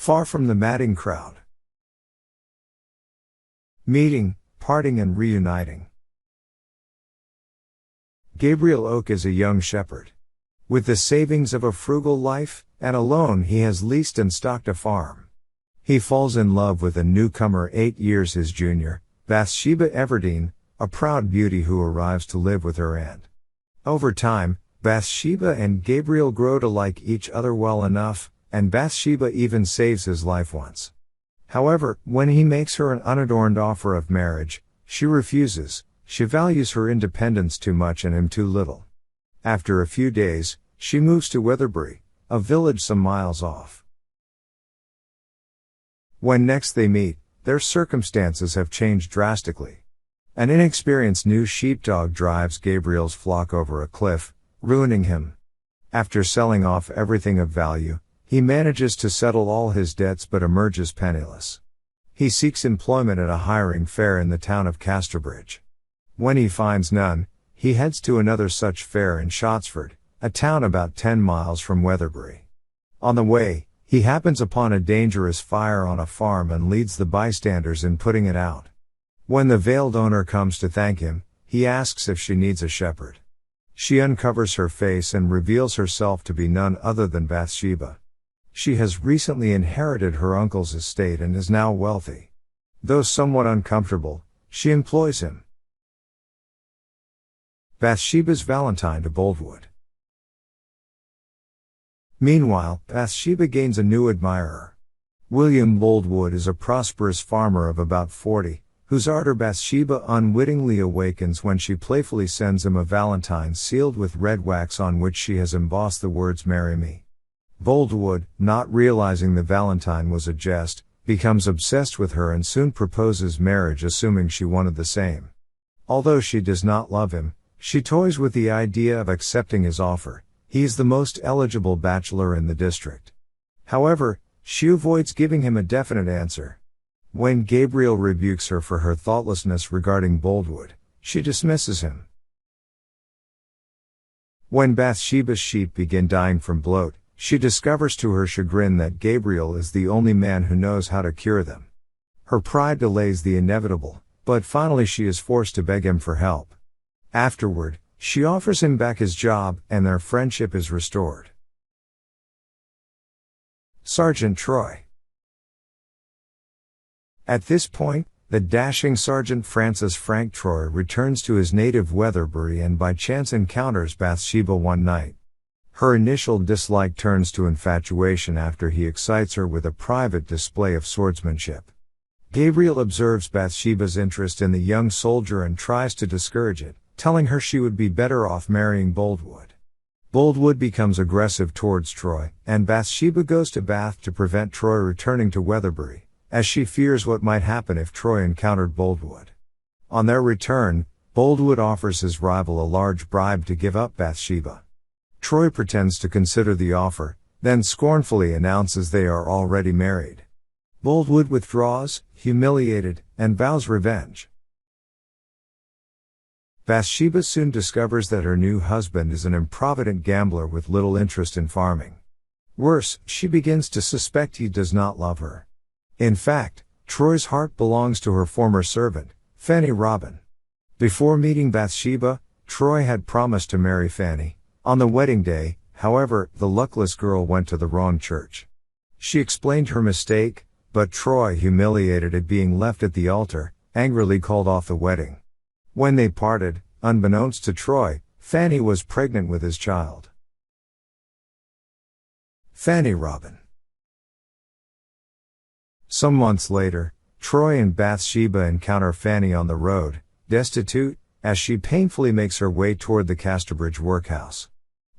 Far from the madding crowd. Meeting, parting and reuniting. Gabriel Oak is a young shepherd. With the savings of a frugal life, and alone he has leased and stocked a farm. He falls in love with a newcomer 8 years his junior, Bathsheba Everdeen, a proud beauty who arrives to live with her aunt. Over time, Bathsheba and Gabriel grow to like each other well enough, and Bathsheba even saves his life once. However, when he makes her an unadorned offer of marriage, she refuses. She values her independence too much and him too little. After a few days, she moves to Weatherbury, a village some miles off. When next they meet, their circumstances have changed drastically. An inexperienced new sheepdog drives Gabriel's flock over a cliff, ruining him. After selling off everything of value, he manages to settle all his debts but emerges penniless. He seeks employment at a hiring fair in the town of Casterbridge. When he finds none, he heads to another such fair in Shottsford, a town about 10 miles from Weatherbury. On the way, he happens upon a dangerous fire on a farm and leads the bystanders in putting it out. When the veiled owner comes to thank him, he asks if she needs a shepherd. She uncovers her face and reveals herself to be none other than Bathsheba. She has recently inherited her uncle's estate and is now wealthy. Though somewhat uncomfortable, she employs him. Bathsheba's Valentine to Boldwood. Meanwhile, Bathsheba gains a new admirer. William Boldwood is a prosperous farmer of about 40, whose ardor Bathsheba unwittingly awakens when she playfully sends him a valentine sealed with red wax on which she has embossed the words "Marry me." Boldwood, not realizing the valentine was a jest, becomes obsessed with her and soon proposes marriage, assuming she wanted the same. Although she does not love him, she toys with the idea of accepting his offer. He is the most eligible bachelor in the district. However, she avoids giving him a definite answer. When Gabriel rebukes her for her thoughtlessness regarding Boldwood, she dismisses him. When Bathsheba's sheep begin dying from bloat, she discovers to her chagrin that Gabriel is the only man who knows how to cure them. Her pride delays the inevitable, but finally she is forced to beg him for help. Afterward, she offers him back his job, and their friendship is restored. Sergeant Troy. At this point, the dashing Sergeant Francis Frank Troy returns to his native Weatherbury and by chance encounters Bathsheba one night. Her initial dislike turns to infatuation after he excites her with a private display of swordsmanship. Gabriel observes Bathsheba's interest in the young soldier and tries to discourage it, telling her she would be better off marrying Boldwood. Boldwood becomes aggressive towards Troy, and Bathsheba goes to Bath to prevent Troy returning to Weatherbury, as she fears what might happen if Troy encountered Boldwood. On their return, Boldwood offers his rival a large bribe to give up Bathsheba. Troy pretends to consider the offer, then scornfully announces they are already married. Boldwood withdraws, humiliated, and vows revenge. Bathsheba soon discovers that her new husband is an improvident gambler with little interest in farming. Worse, she begins to suspect he does not love her. In fact, Troy's heart belongs to her former servant, Fanny Robin. Before meeting Bathsheba, Troy had promised to marry Fanny. On the wedding day, however, the luckless girl went to the wrong church. She explained her mistake, but Troy, humiliated at being left at the altar, angrily called off the wedding. When they parted, unbeknownst to Troy, Fanny was pregnant with his child. Fanny Robin. Some months later, Troy and Bathsheba encounter Fanny on the road, destitute, as she painfully makes her way toward the Casterbridge workhouse.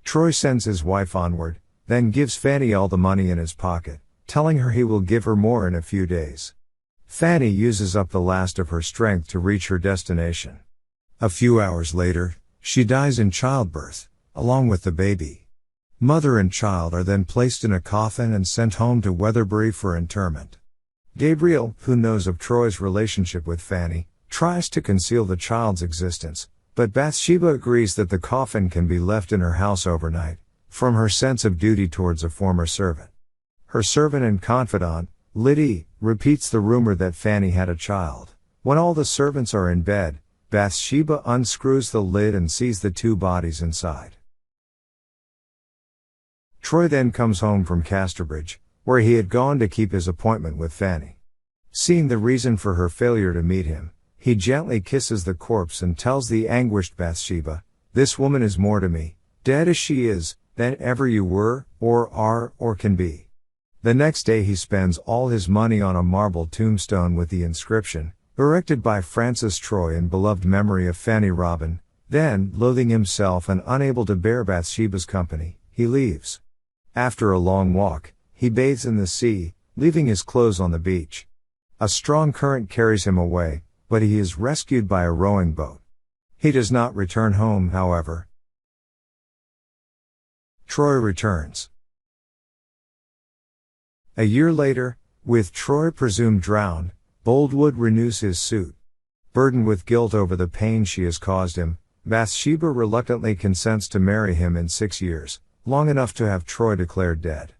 Troy sends his wife onward, then gives Fanny all the money in his pocket, telling her he will give her more in a few days. Fanny uses up the last of her strength to reach her destination. A few hours later, she dies in childbirth, along with the baby. Mother and child are then placed in a coffin and sent home to Weatherbury for interment. Gabriel, who knows of Troy's relationship with Fanny, tries to conceal the child's existence, but Bathsheba agrees that the coffin can be left in her house overnight, from her sense of duty towards a former servant. Her servant and confidant, Liddy, repeats the rumor that Fanny had a child. When all the servants are in bed, Bathsheba unscrews the lid and sees the two bodies inside. Troy then comes home from Casterbridge, where he had gone to keep his appointment with Fanny. Seeing the reason for her failure to meet him, he gently kisses the corpse and tells the anguished Bathsheba, "This woman is more to me, dead as she is, than ever you were, or are, or can be." The next day he spends all his money on a marble tombstone with the inscription, "Erected by Francis Troy in beloved memory of Fanny Robin." Then, loathing himself and unable to bear Bathsheba's company, he leaves. After a long walk, he bathes in the sea, leaving his clothes on the beach. A strong current carries him away, but he is rescued by a rowing boat. He does not return home, however. Troy returns. A year later, with Troy presumed drowned, Boldwood renews his suit. Burdened with guilt over the pain she has caused him, Bathsheba reluctantly consents to marry him in 6 years, long enough to have Troy declared dead.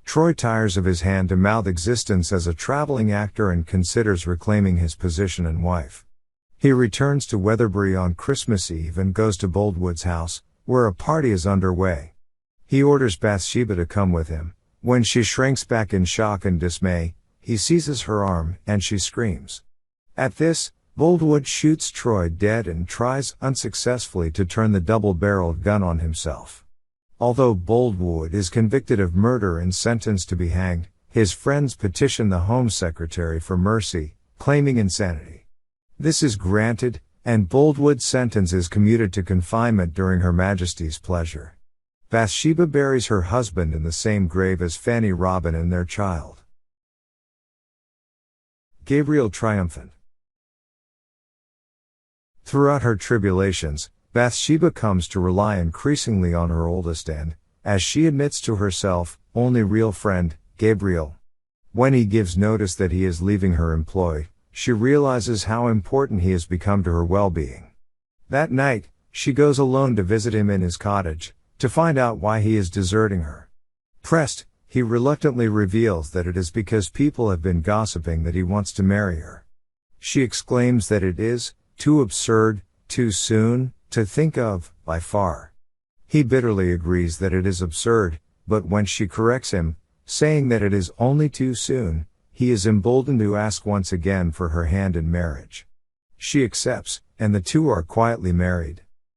Troy tires of his hand-to-mouth existence as a traveling actor and considers reclaiming his position and wife. He returns to Weatherbury on Christmas Eve and goes to Boldwood's house, where a party is underway. He orders Bathsheba to come with him. When she shrinks back in shock and dismay, he seizes her arm, and she screams. At this, Boldwood shoots Troy dead and tries unsuccessfully to turn the double-barreled gun on himself. Although Boldwood is convicted of murder and sentenced to be hanged, his friends petition the Home Secretary for mercy, claiming insanity. This is granted, and Boldwood's sentence is commuted to confinement during Her Majesty's pleasure. Bathsheba buries her husband in the same grave as Fanny Robin and their child. Gabriel triumphant. Throughout her tribulations, Bathsheba comes to rely increasingly on her oldest and, as she admits to herself, only real friend, Gabriel. When he gives notice that he is leaving her employ, she realizes how important he has become to her well-being. That night, she goes alone to visit him in his cottage, to find out why he is deserting her. Pressed, he reluctantly reveals that it is because people have been gossiping that he wants to marry her. She exclaims that it is too absurd, too soon, to think of, by far. He bitterly agrees that it is absurd, but when she corrects him, saying that it is only too soon, he is emboldened to ask once again for her hand in marriage. She accepts, and the two are quietly married.